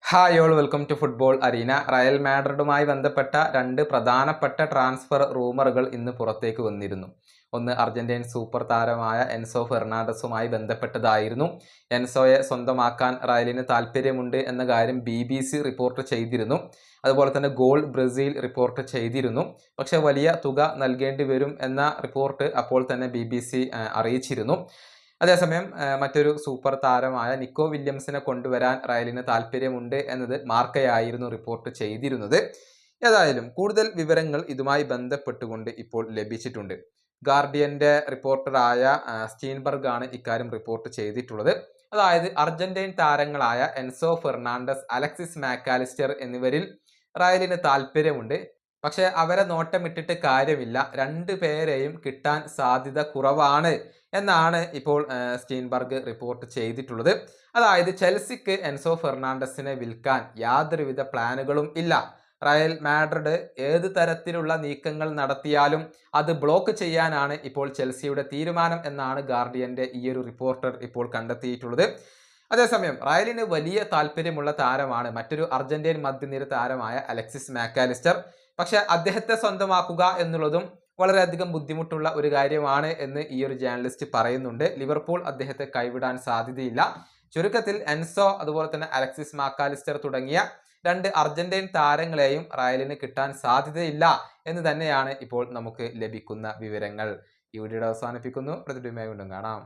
Hi all welcome to football arena. Real മാഡ്രിഡുമായി ബന്ധപ്പെട്ട രണ്ട് പ്രധാനപ്പെട്ട ട്രാൻസ്ഫർ റൂമറുകൾ ഇന്ന് പുറത്തേക്ക് വന്നിരുന്നു. ഒന്ന് അർജന്റീൻ സൂപ്പർ താരമായ എൻസോ ഫെർണാണ്ടസുമായി ബന്ധപ്പെട്ടതായിരുന്നു. എൻസോയെ സ്വന്തമാക്കാൻ റയലിന് താല്പര്യമുണ്ട് എന്ന കാര്യം BBC റിപ്പോർട്ട് ചെയ്തിരുന്നു. അതുപോലെ തന്നെ ഗോൾ ബ്രസീൽ റിപ്പോർട്ട് ചെയ്തിരുന്നു. പക്ഷെ വലിയ തുക നൽകേണ്ടി വരും എന്ന റിപ്പോർട്ട് അപ്പോൾ തന്നെ BBC അറിയിച്ചിരുന്നു. അതേസമയം മറ്റൊരു സൂപ്പർ താരമായ നിക്കോ വില്യംസിനെ കൊണ്ടുവരാൻ റയലിന് താല്പര്യമുണ്ട് എന്നത് മാർക്കയായിരുന്നു റിപ്പോർട്ട് ചെയ്തിരുന്നത്. ഏതായാലും കൂടുതൽ വിവരങ്ങൾ ഇതുമായി ബന്ധപ്പെട്ടുകൊണ്ട് ഇപ്പോൾ ലഭിച്ചിട്ടുണ്ട്. ഗാർഡിയന്റെ റിപ്പോർട്ടറായ സ്റ്റീൻബർഗ് ആണ് ഇക്കാര്യം റിപ്പോർട്ട് ചെയ്തിട്ടുള്ളത്. അതായത് അർജന്റീൻ താരങ്ങളായ എൻസോ ഫെർണാണ്ടസ്, അലക്സിസ് മാക്കാലിസ്റ്റർ എന്നിവരിൽ റയലിന് താല്പര്യമുണ്ട്. പക്ഷെ അവരെ നോട്ടമിട്ടിട്ട് കാര്യമില്ല, രണ്ടു പേരെയും കിട്ടാൻ സാധ്യത കുറവാണ് എന്നാണ് ഇപ്പോൾ സ്റ്റീൻബർഗ് റിപ്പോർട്ട് ചെയ്തിട്ടുള്ളത്. അതായത് ചെൽസിക്ക് എൻസോ ഫെർണാണ്ടസിനെ വിൽക്കാൻ യാതൊരുവിധ പ്ലാനുകളും ഇല്ല. റയൽ മാഡ്രിഡ് ഏത് തരത്തിലുള്ള നീക്കങ്ങൾ നടത്തിയാലും അത് ബ്ലോക്ക് ചെയ്യാനാണ് ഇപ്പോൾ ചെൽസിയുടെ തീരുമാനം എന്നാണ് ഗാർഡിയന്റെ ഈ ഒരു റിപ്പോർട്ടർ ഇപ്പോൾ കണ്ടെത്തിയിട്ടുള്ളത്. അതേസമയം റയലിന് വലിയ താല്പര്യമുള്ള താരമാണ് മറ്റൊരു അർജന്റീൻ മധ്യനിര താരമായ അലക്സിസ് മാക്കാലിസ്റ്റർ. പക്ഷെ അദ്ദേഹത്തെ സ്വന്തമാക്കുക എന്നുള്ളതും വളരെയധികം ബുദ്ധിമുട്ടുള്ള ഒരു കാര്യമാണ് എന്ന് ഈ ഒരു ജേർണലിസ്റ്റ് പറയുന്നുണ്ട്. ലിവർപൂൾ അദ്ദേഹത്തെ കൈവിടാൻ സാധ്യതയില്ല. ചുരുക്കത്തിൽ എൻസോ അതുപോലെ തന്നെ അലക്സിസ് മാക്കാലിസ്റ്റർ തുടങ്ങിയ രണ്ട് അർജന്റീൻ താരങ്ങളെയും റയലിന് കിട്ടാൻ സാധ്യതയില്ല എന്ന് തന്നെയാണ് ഇപ്പോൾ നമുക്ക് ലഭിക്കുന്ന വിവരങ്ങൾ. ഈ വീഡിയോ അവസാനിപ്പിക്കുന്നു. പ്രതിയുമായി വീണ്ടും കാണാം.